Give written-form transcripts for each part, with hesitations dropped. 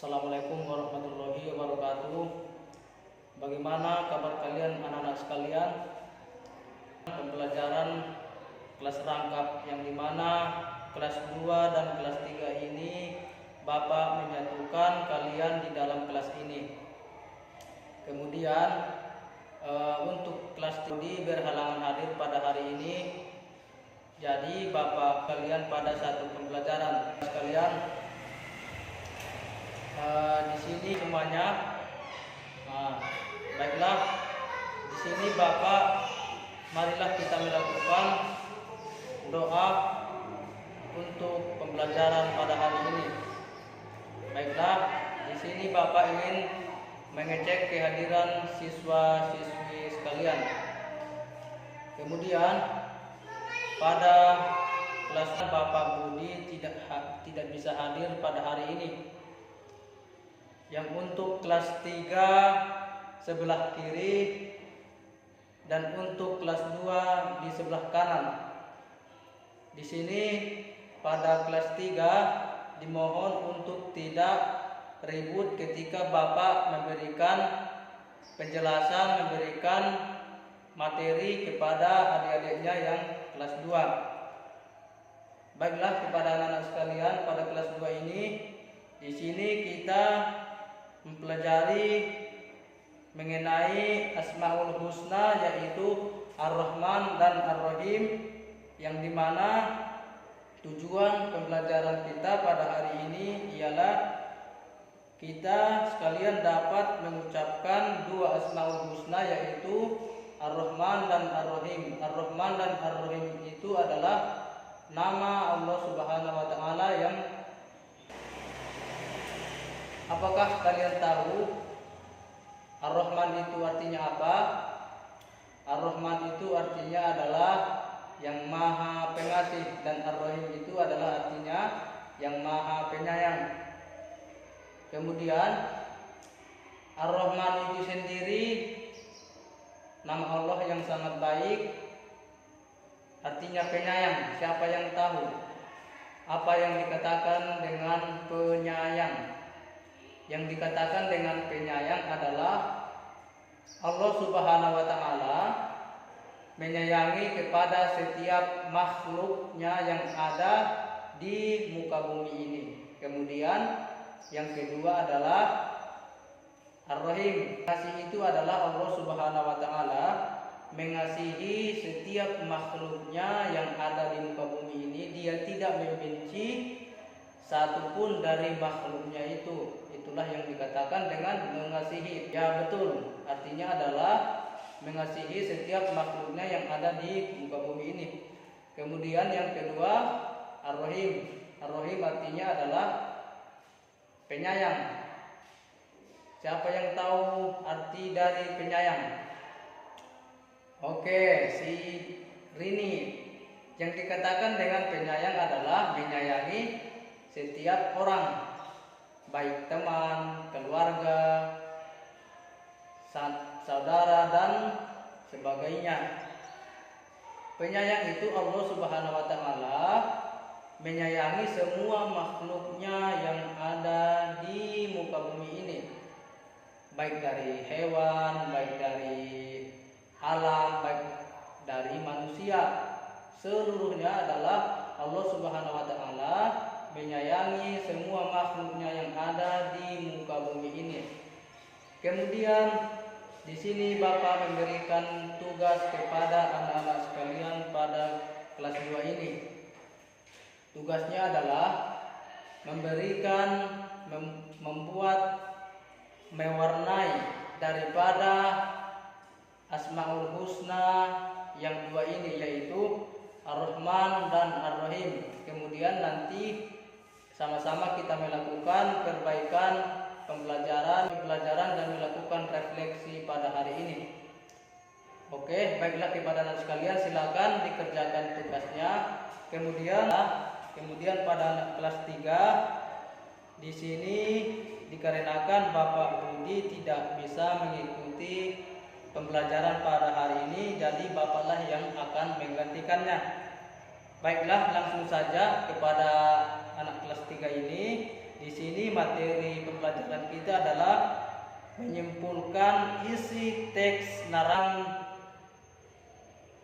Assalamualaikum warahmatullahi wabarakatuh. Bagaimana kabar kalian anak-anak sekalian? Pembelajaran kelas rangkap yang dimana kelas 2 dan kelas 3 ini Bapak menyatukan kalian di dalam kelas ini. Kemudian untuk kelas 3 berhalangan hadir pada hari ini. Jadi Bapak kalian pada satu pembelajaran sekalian. Di sini semuanya, baiklah. Di sini Bapak, marilah kita melakukan doa untuk pembelajaran pada hari ini. Baiklah, di sini Bapak ingin mengecek kehadiran siswa-siswi sekalian. Kemudian pada kelas Bapak Budi tidak bisa hadir pada hari ini. Yang untuk kelas 3 sebelah kiri dan untuk kelas 2 di sebelah kanan. Di sini pada kelas 3 dimohon untuk tidak ribut ketika Bapak memberikan penjelasan, memberikan materi kepada adik-adiknya yang kelas 2. Baiklah kepada anak-anak sekalian, pada kelas 2 ini di sini kita mempelajari mengenai Asmaul Husna, yaitu Ar-Rahman dan Ar-Rahim, yang dimana tujuan pembelajaran kita pada hari ini ialah kita sekalian dapat mengucapkan dua Asmaul Husna, yaitu Ar-Rahman dan Ar-Rahim. Ar-Rahman dan Ar-Rahim itu adalah nama Allah Subhanahu wa Ta'ala yang apakah kalian tahu Ar-Rahman itu artinya apa? Ar-Rahman itu artinya adalah yang maha pengasih, dan Ar-Rahim itu adalah artinya yang maha penyayang. Kemudian Ar-Rahman itu sendiri nama Allah yang sangat baik, artinya penyayang. Siapa yang tahu apa yang dikatakan dengan penyayang? Yang dikatakan dengan penyayang adalah Allah Subhanahu wa Ta'ala menyayangi kepada setiap makhluknya yang ada di muka bumi ini. Kemudian yang kedua adalah Ar-Rahim. Kasih itu adalah Allah Subhanahu wa Ta'ala mengasihi setiap makhluknya yang ada di muka bumi ini. Dia tidak membenci satupun dari makhluknya itu. Itulah yang dikatakan dengan mengasihi. Ya betul, artinya adalah mengasihi setiap makhluknya yang ada di muka bumi ini. Kemudian yang kedua Ar-Rahim. Ar-Rahim artinya adalah penyayang. Siapa yang tahu arti dari penyayang? Oke, si Rini. Yang dikatakan dengan penyayang adalah menyayangi setiap orang, baik teman, keluarga, saudara dan sebagainya. Penyayang itu Allah Subhanahu wa Ta'ala menyayangi semua makhluknya yang ada di muka bumi ini, baik dari hewan, baik dari alam, baik dari manusia. Seluruhnya adalah Allah Subhanahu wa Ta'ala menyayangi semua makhluknya yang ada di muka bumi ini. Kemudian di sini Bapak memberikan tugas kepada anak-anak sekalian pada kelas 2 ini. Tugasnya adalah membuat, mewarnai daripada Asmaul Husna yang dua ini, yaitu Ar-Rahman dan Ar-Rahim. Kemudian nanti sama-sama kita melakukan perbaikan pembelajaran dan melakukan refleksi pada hari ini. Oke, baiklah kepada anak sekalian, silakan dikerjakan tugasnya. Kemudian pada anak kelas 3 di sini dikarenakan Bapak Budi tidak bisa mengikuti pembelajaran pada hari ini, jadi Bapaklah yang akan menggantikannya. Baiklah, langsung saja kepada anak kelas 3 ini Di sini materi pembelajaran kita adalah menyimpulkan isi teks narasi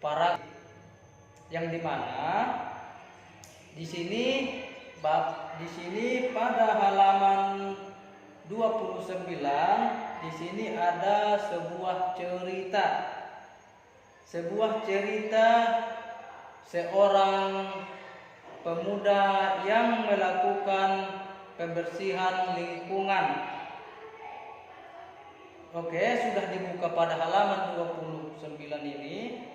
para yang dimana di sini pada halaman 29 di sini ada sebuah cerita seorang pemuda yang melakukan pembersihan lingkungan. Oke, sudah dibuka pada halaman 29 ini.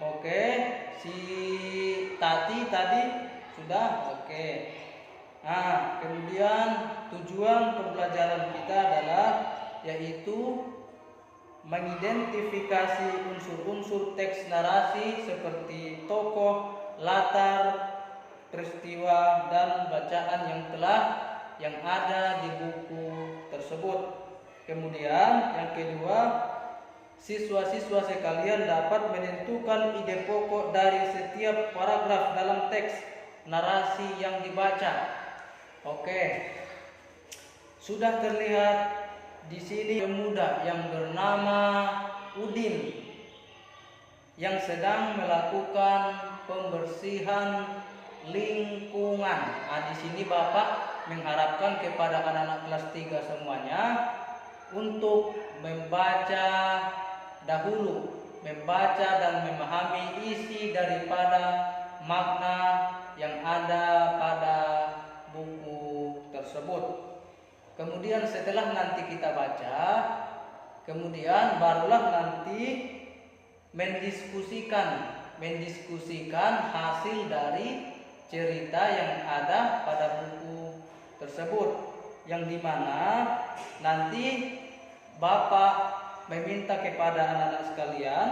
Oke, si Tati tadi sudah. Oke. Kemudian tujuan pembelajaran kita adalah yaitu mengidentifikasi unsur-unsur teks narasi seperti tokoh, latar, peristiwa dan bacaan yang ada di buku tersebut. Kemudian yang kedua, siswa-siswa sekalian dapat menentukan ide pokok dari setiap paragraf dalam teks narasi yang dibaca. Oke. Sudah terlihat di sini pemuda yang bernama Udin yang sedang melakukan pembersihan lingkungan. Di sini Bapak mengharapkan kepada anak-anak kelas 3 semuanya untuk membaca dan memahami isi daripada makna yang ada pada buku tersebut. Kemudian setelah nanti kita baca, kemudian barulah nanti mendiskusikan hasil dari cerita yang ada pada buku tersebut, yang dimana nanti Bapak meminta kepada anak-anak sekalian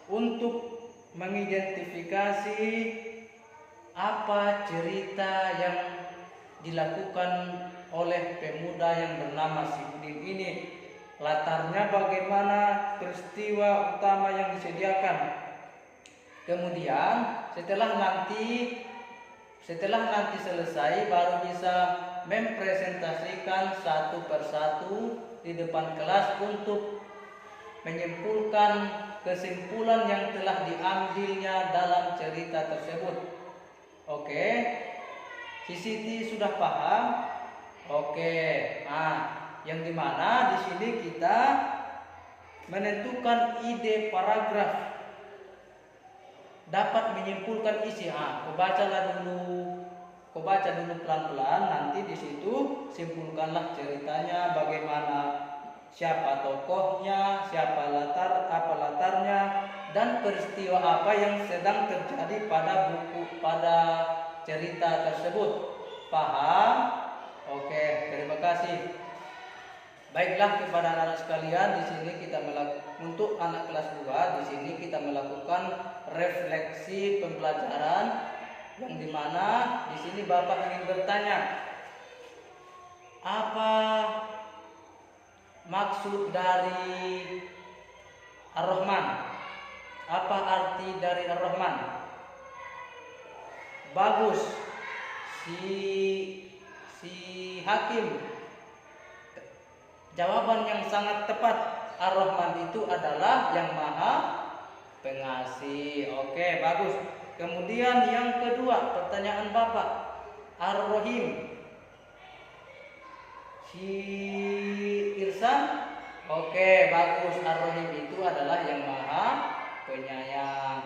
untuk mengidentifikasi apa cerita yang dilakukan oleh pemuda yang bernama si Udin ini, latarnya bagaimana, peristiwa utama yang disediakan. Kemudian setelah nanti selesai baru bisa mempresentasikan satu persatu di depan kelas untuk menyimpulkan kesimpulan yang telah diambilnya dalam cerita tersebut. Oke, Siti sudah paham? Oke, yang dimana di sini kita menentukan ide paragraf, dapat menyimpulkan isi. Kau baca dulu pelan-pelan. Nanti di situ simpulkanlah ceritanya, bagaimana, siapa tokohnya, apa latarnya, dan peristiwa apa yang sedang terjadi pada cerita tersebut. Paham? Oke, terima kasih. Baiklah kepada anak-anak sekalian, di sini kita untuk anak kelas 2 di sini kita melakukan refleksi pembelajaran, yang dimana di sini Bapak ingin bertanya, apa maksud dari Ar-Rahman? Apa arti dari Ar-Rahman? Bagus. Si Hakim, jawaban yang sangat tepat. Ar-Rahman itu adalah yang Maha Pengasih. Oke, bagus. Kemudian yang kedua, pertanyaan Bapak, Ar-Rahim, si Irsan. Oke, bagus. Ar-Rahim itu adalah yang Maha Penyayang.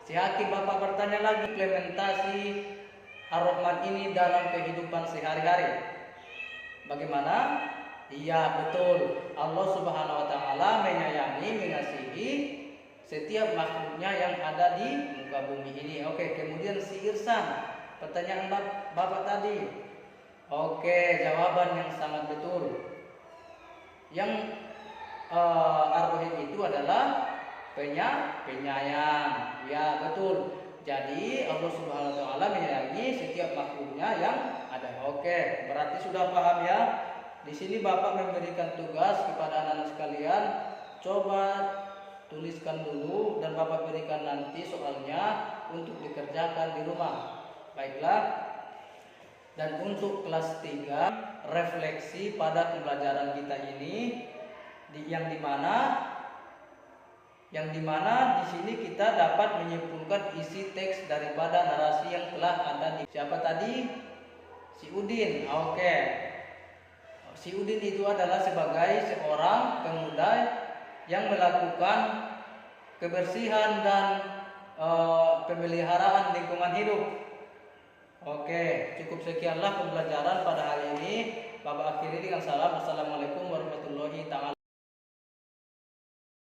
Si Hakim, Bapak bertanya lagi, implementasi Ar-Rahman ini dalam kehidupan sehari-hari bagaimana? Iya, betul. Allah Subhanahu wa taala menyayangi, mengasihi setiap makhluknya yang ada di muka bumi ini. Oke, kemudian si Irsan, pertanyaan Bapak tadi. Oke, jawaban yang sangat betul. Yang Ar-Rahim itu adalah penyayang. Ya, betul. Jadi Allah Subhanahu wa taala menyayangi setiap makhluknya yang ada. Oke, berarti sudah paham ya. Di sini Bapak memberikan tugas kepada anak-anak sekalian, coba tuliskan dulu dan Bapak berikan nanti soalnya untuk dikerjakan di rumah. Baiklah, Dan untuk kelas 3 refleksi pada pembelajaran kita ini yang dimana di sini kita dapat menyimpulkan isi teks daripada narasi yang telah ada di siapa tadi? Si Udin. Oke. Si Udin itu adalah sebagai seorang pemuda yang melakukan kebersihan dan pemeliharaan lingkungan hidup. Oke, cukup sekianlah pembelajaran pada hari ini. Bapak akhiri dengan salam. Assalamualaikum warahmatullahi taala